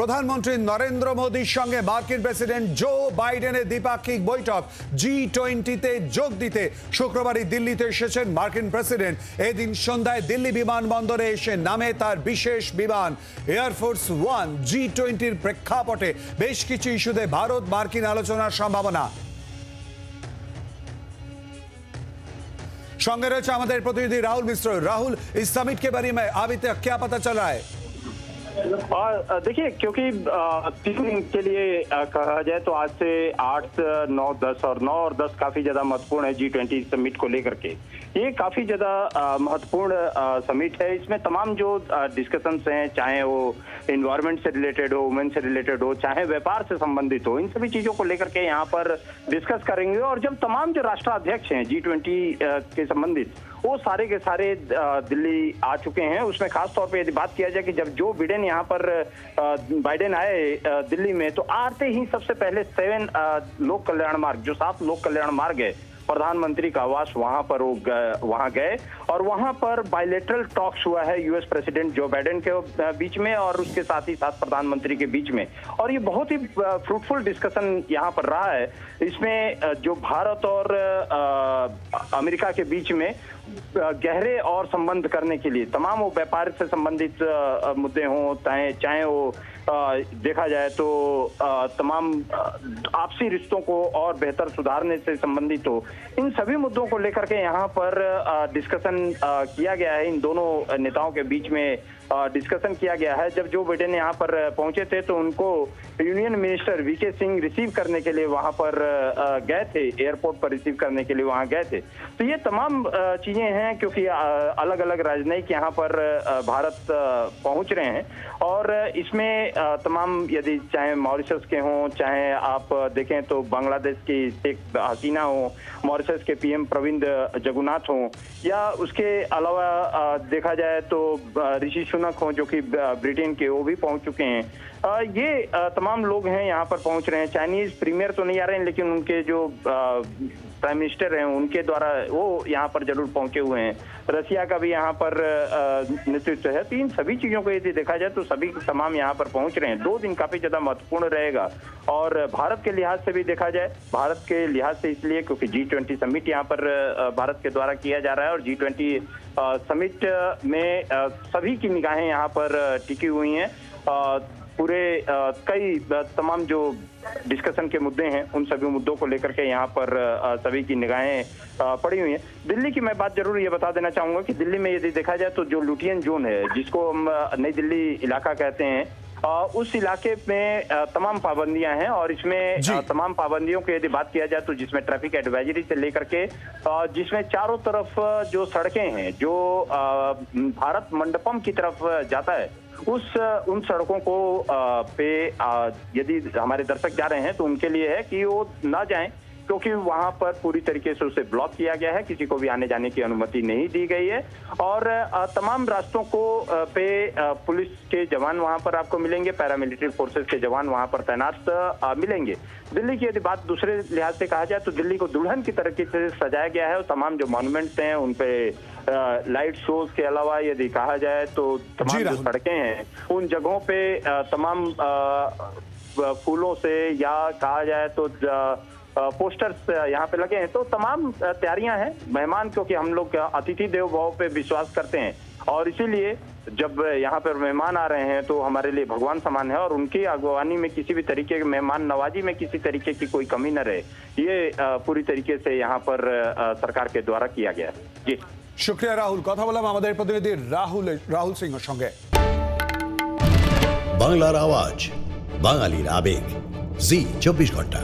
প্রধানমন্ত্রী নরেন্দ্র মোদীর সঙ্গে মার্কিন প্রেসিডেন্ট জো বাইডেনের দ্বিপাক্ষিক বৈঠক G20-তে যোগ দিতে শুক্রবারই দিল্লিতে এসেছেন মার্কিন প্রেসিডেন্ট। এদিন সন্ধ্যায় দিল্লি বিমানবন্দরে এসে নামে তার বিশেষ বিমান এয়ারফোর্স ওয়ান। G20-র প্রেক্ষাপটে বেশ কিছু ইস্যুতে ভারত মার্কিন আলোচনার সম্ভাবনা। संगे रहे हमारे प्रतिनिधि राहुल मिश्र। राहुल, इस समिट के बारे में अभी तक क्या पता चल रहा है? देखिए, क्योंकि 3 दिन के लिए कहा जाए तो आज से 8, 9, 10 और 9 और 10 काफी ज्यादा महत्वपूर्ण है G20 समिट को लेकर के। ये काफी ज्यादा महत्वपूर्ण समिट है। इसमें तमाम जो डिस्कशंस हैं, चाहे वो एनवायरमेंट से रिलेटेड हो, वुमेन से रिलेटेड हो, चाहे व्यापार से संबंधित हो, इन सभी चीजों को लेकर के यहाँ पर डिस्कस करेंगे। और जब तमाम जो राष्ट्राध्यक्ष हैं G20 के संबंधित, वो सारे के सारे दिल्ली आ चुके हैं। उसमें खास तौर पे यदि बात किया जाए कि जब जो बिडेन यहाँ पर बाइडेन आए दिल्ली में, तो आते ही सबसे पहले 7 लोक कल्याण मार्ग, जो 7 लोक कल्याण मार्ग है, प्रधानमंत्री का आवास, वहां पर वो वहां गए और वहां पर बायलैटरल टॉक्स हुआ है यूएस प्रेसिडेंट जो बाइडेन के बीच में और उसके साथ ही साथ प्रधानमंत्री के बीच में। और ये बहुत ही फ्रूटफुल डिस्कशन यहाँ पर रहा है। इसमें जो भारत और अमेरिका के बीच में गहरे और संबंध करने के लिए तमाम वो व्यापार से संबंधित मुद्दे हों, चाहे वो देखा जाए तो तमाम आपसी रिश्तों को और बेहतर सुधारने से संबंधित हो, इन सभी मुद्दों को लेकर के यहाँ पर डिस्कशन किया गया है। इन दोनों नेताओं के बीच में डिस्कशन किया गया है। जब जो बाइडेन यहाँ पर पहुंचे थे तो उनको union minister VK Singh receive करने के लिए वहां पर गए थे, एयरपोर्ट पर रिसीव करने के लिए वहां गए थे। तो ये तमाम चीजें हैं, क्योंकि अलग अलग राजनयिक यहाँ पर भारत पहुंच रहे हैं। और इसमें तमाम, यदि चाहे मॉरिशस के हों, चाहे आप देखें तो बांग्लादेश की शेख हसीना हो, मॉरिशस के पीएम प्रविंद जगन्नाथ हों, या उसके अलावा देखा जाए तो ऋषि सुनक हों जो कि ब्रिटेन के, वो भी पहुंच चुके हैं। ये तमाम लोग हैं यहाँ पर पहुंच रहे हैं। चाइनीज प्रीमियर तो नहीं आ रहे हैं, लेकिन उनके जो प्राइम मिनिस्टर हैं उनके द्वारा वो यहाँ पर जरूर पहुंचे हुए हैं। रसिया का भी यहाँ पर नेतृत्व है। तो इन सभी चीजों को यदि देखा जाए तो सभी तमाम यहाँ पर पहुंच रहे हैं। 2 दिन काफी ज्यादा महत्वपूर्ण रहेगा। और भारत के लिहाज से भी देखा जाए, भारत के लिहाज से इसलिए क्योंकि G20 समिट यहाँ पर भारत के द्वारा किया जा रहा है। और G20 समिट में सभी की निगाहें यहाँ पर टिकी हुई हैं। पूरे कई तमाम जो डिस्कशन के मुद्दे हैं, उन सभी मुद्दों को लेकर के यहाँ पर सभी की निगाहें पड़ी हुई हैं। दिल्ली की मैं बात जरूर ये बता देना चाहूंगा कि दिल्ली में यदि देखा जाए तो जो लुटियन जोन है, जिसको हम नई दिल्ली इलाका कहते हैं, उस इलाके में तमाम पाबंदियां हैं। और इसमें तमाम पाबंदियों की यदि बात किया जाए तो जिसमें ट्रैफिक एडवाइजरी से लेकर के जिसमें चारों तरफ जो सड़कें हैं जो भारत मंडपम की तरफ जाता है, उन सड़कों को पे यदि हमारे दर्शक जा रहे हैं तो उनके लिए है कि वो ना जाएं, क्योंकि वहां पर पूरी तरीके से उसे ब्लॉक किया गया है। किसी को भी आने जाने की अनुमति नहीं दी गई है। और तमाम रास्तों को पे पुलिस के जवान वहां पर आपको मिलेंगे, पैरामिलिट्री फोर्सेस के जवान वहां पर तैनात मिलेंगे। दिल्ली की यदि बात दूसरे लिहाज से कहा जाए तो दिल्ली को दुल्हन की तरीके से सजाया गया है। और तमाम जो मॉन्यूमेंट्स हैं उन पे लाइट शोज के अलावा यदि कहा जाए तो तमाम जो सड़कें हैं उन जगहों पे तमाम फूलों से, या कहा जाए तो पोस्टर्स यहाँ पे लगे हैं। तो तमाम तैयारियां हैं। मेहमान, क्योंकि हम लोग अतिथि देवो भव पे विश्वास करते हैं, और इसीलिए जब यहाँ पर मेहमान आ रहे हैं तो हमारे लिए भगवान समान है। और उनकी अगवानी में किसी भी तरीके के मेहमान नवाजी में किसी तरीके की कोई कमी न रहे, ये पूरी तरीके से यहाँ पर सरकार के द्वारा किया गया है। जी शुक्रिया राहुल। कथा बोलाम हमारे प्रतिनिधि राहुल सिंह संगे। बांग्लार आवाज, बांगालीर आवेग, Zee 24 घंटा।